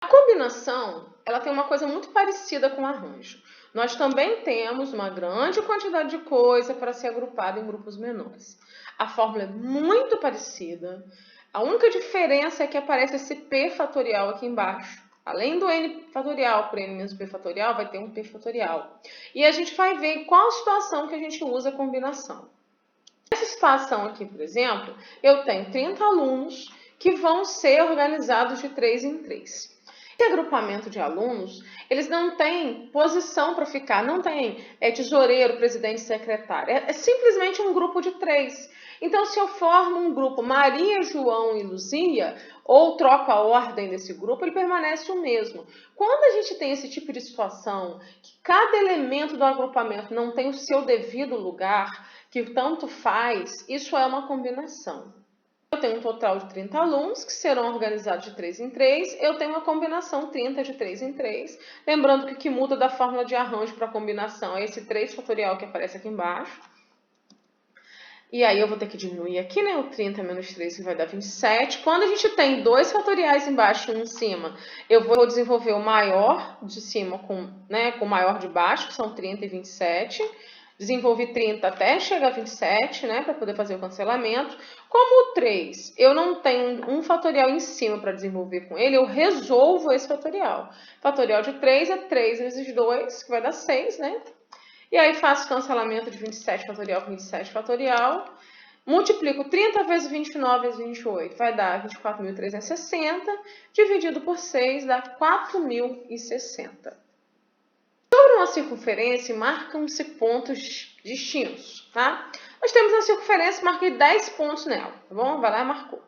A combinação, ela tem uma coisa muito parecida com o arranjo. Nós também temos uma grande quantidade de coisa para ser agrupada em grupos menores. A fórmula é muito parecida. A única diferença é que aparece esse p fatorial aqui embaixo. Além do n fatorial por n menos p fatorial, vai ter um p fatorial. E a gente vai ver em qual situação que a gente usa a combinação. Nessa situação aqui, por exemplo, eu tenho 30 alunos que vão ser organizados de 3 em 3. Esse agrupamento de alunos, eles não têm posição para ficar, não tem tesoureiro, presidente, secretário. É simplesmente um grupo de 3. Então, se eu formo um grupo Maria, João e Luzia, ou troco a ordem desse grupo, ele permanece o mesmo. Quando a gente tem esse tipo de situação, que cada elemento do agrupamento não tem o seu devido lugar, que tanto faz, isso é uma combinação. Eu tenho um total de 30 alunos que serão organizados de 3 em 3. Eu tenho uma combinação 30 de 3 em 3. Lembrando que o que muda da fórmula de arranjo para a combinação é esse 3 fatorial que aparece aqui embaixo. E aí eu vou ter que diminuir aqui, né? O 30 menos 3 que vai dar 27. Quando a gente tem 2 fatoriais embaixo e um em cima, eu vou desenvolver o maior de cima com o maior de baixo, que são 30 e 27. Desenvolvi 30 até chegar a 27, né, para poder fazer o cancelamento. Como o 3, eu não tenho um fatorial em cima para desenvolver com ele, eu resolvo esse fatorial. Fatorial de 3 é 3 vezes 2, que vai dar 6, né? E aí faço cancelamento de 27 fatorial com 27 fatorial. Multiplico 30 vezes 29 vezes 28, vai dar 24.360, dividido por 6 dá 4.060. Sobre uma circunferência, marcam-se pontos distintos, tá? Nós temos uma circunferência, marquei 10 pontos nela, tá bom? Vai lá e marcou.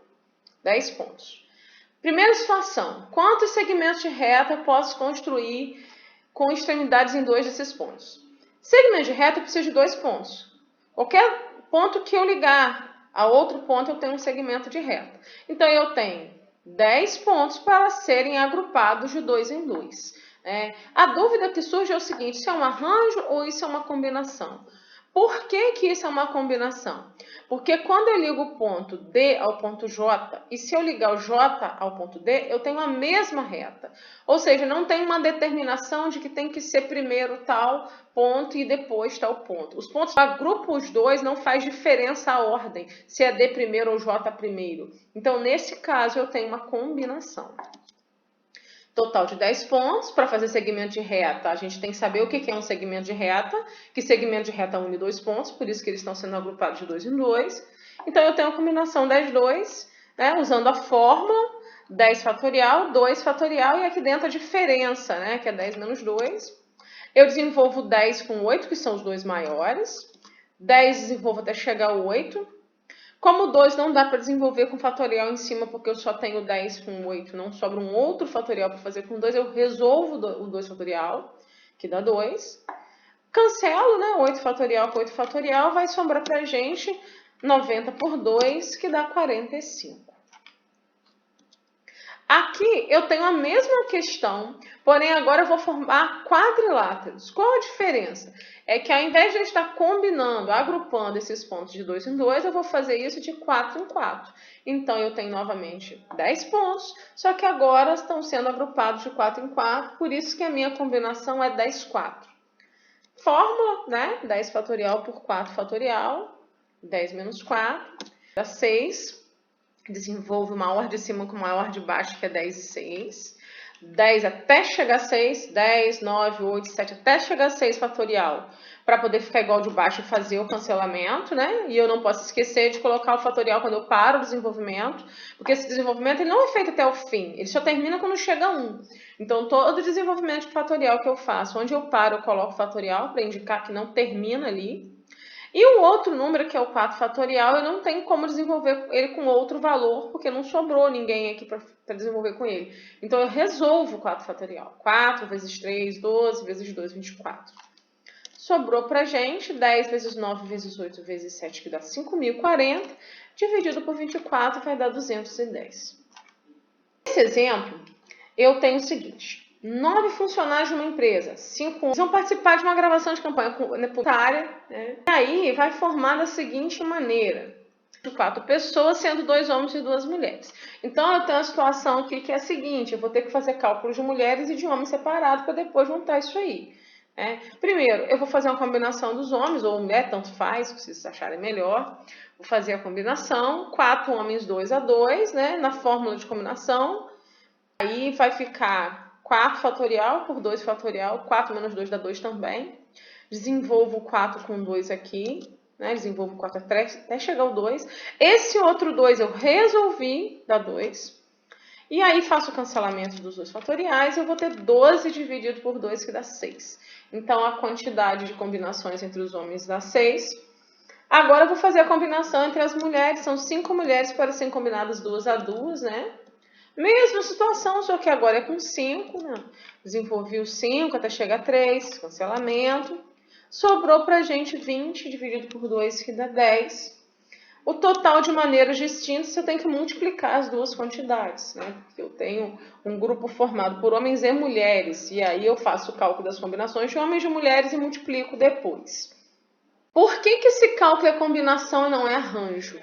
10 pontos. Primeira situação, quantos segmentos de reta eu posso construir com extremidades em 2 desses pontos? Segmento de reta eu preciso de 2 pontos. Qualquer ponto que eu ligar a outro ponto, eu tenho um segmento de reta. Então, eu tenho 10 pontos para serem agrupados de 2 em 2. A dúvida que surge é o seguinte, se é um arranjo ou isso é uma combinação? Por que que isso é uma combinação? Porque quando eu ligo o ponto D ao ponto J, e se eu ligar o J ao ponto D, eu tenho a mesma reta. Ou seja, não tem uma determinação de que tem que ser primeiro tal ponto e depois tal ponto. Os pontos agrupam os dois, não faz diferença a ordem, se é D primeiro ou J primeiro. Então, nesse caso, eu tenho uma combinação. Total de 10 pontos. Para fazer segmento de reta, a gente tem que saber o que é um segmento de reta, que segmento de reta une 2 pontos, por isso que eles estão sendo agrupados de 2 em 2. Então, eu tenho a combinação 10, 2, né, usando a fórmula 10 fatorial, 2 fatorial, e aqui dentro a diferença, né, que é 10 menos 2. Eu desenvolvo 10 com 8, que são os dois maiores. 10 desenvolvo até chegar a 8. Como 2 não dá para desenvolver com fatorial em cima, porque eu só tenho 10 com 8, não sobra um outro fatorial para fazer com 2, eu resolvo o 2 fatorial, que dá 2. Cancelo, né? 8 fatorial com 8 fatorial, vai sobrar para a gente 90 por 2, que dá 45. Aqui eu tenho a mesma questão, porém agora eu vou formar quadriláteros. Qual a diferença? É que ao invés de eu estar combinando, agrupando esses pontos de 2 em 2, eu vou fazer isso de 4 em 4. Então eu tenho novamente 10 pontos, só que agora estão sendo agrupados de 4 em 4, por isso que a minha combinação é 10, 4. Fórmula, né? 10 fatorial por 4 fatorial, 10 menos 4, dá 6. Desenvolve o maior de cima com o maior de baixo, que é 10 e 6. 10 até chegar a 6, 10, 9, 8, 7, até chegar a 6 fatorial, para poder ficar igual de baixo e fazer o cancelamento, né? E eu não posso esquecer de colocar o fatorial quando eu paro o desenvolvimento, porque esse desenvolvimento ele não é feito até o fim, ele só termina quando chega a 1. Então, todo desenvolvimento de fatorial que eu faço, onde eu paro, eu coloco fatorial para indicar que não termina ali. E o outro número, que é o 4 fatorial, eu não tenho como desenvolver ele com outro valor, porque não sobrou ninguém aqui para desenvolver com ele. Então, eu resolvo o 4 fatorial. 4 vezes 3, 12, vezes 2, 24. Sobrou para a gente 10 vezes 9 vezes 8 vezes 7, que dá 5.040, dividido por 24 vai dar 210. Nesse exemplo, eu tenho o seguinte... 9 funcionários de uma empresa, 5 vão participar de uma gravação de campanha publicitária, né? E aí vai formar da seguinte maneira. de 4 pessoas, sendo 2 homens e 2 mulheres. Então, eu tenho a situação aqui que é a seguinte, eu vou ter que fazer cálculos de mulheres e de homens separados para depois juntar isso aí. Primeiro, eu vou fazer uma combinação dos homens, ou mulher, tanto faz, se vocês acharem melhor. Vou fazer a combinação, 4 homens, 2 a 2, né, na fórmula de combinação. Aí vai ficar 4 fatorial por 2 fatorial, 4 menos 2 dá 2 também. Desenvolvo 4 com 2 aqui, né? Desenvolvo 4 até chegar ao 2. Esse outro 2 eu resolvi, dá 2. E aí faço o cancelamento dos 2 fatoriais, eu vou ter 12 dividido por 2, que dá 6. Então, a quantidade de combinações entre os homens dá 6. Agora, eu vou fazer a combinação entre as mulheres. São 5 mulheres para serem combinadas 2 a 2, né? Mesma situação, só que agora é com 5, né? Desenvolvi o 5 até chegar a 3, cancelamento. Sobrou pra gente 20 dividido por 2, que dá 10. O total de maneiras distintas, eu tenho que multiplicar as duas quantidades, né? Porque eu tenho um grupo formado por homens e mulheres, e aí eu faço o cálculo das combinações de homens e de mulheres e multiplico depois. Por que esse cálculo é combinação e não é arranjo?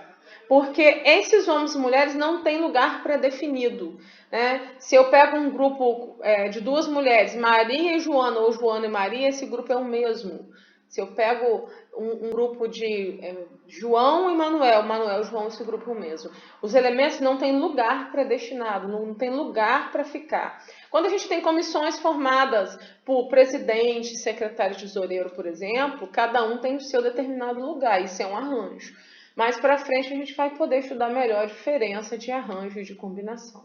Porque esses homens e mulheres não têm lugar pré-definido, né? Se eu pego um grupo de 2 mulheres, Maria e Joana, ou Joana e Maria, esse grupo é o mesmo. Se eu pego um grupo de João e Manuel, Manuel e João, esse grupo é o mesmo. Os elementos não têm lugar predestinado, não tem lugar para ficar. Quando a gente tem comissões formadas por presidente, secretário tesoureiro, por exemplo, cada um tem o seu determinado lugar, isso é um arranjo. Mais para frente a gente vai poder estudar melhor a diferença de arranjo e de combinação.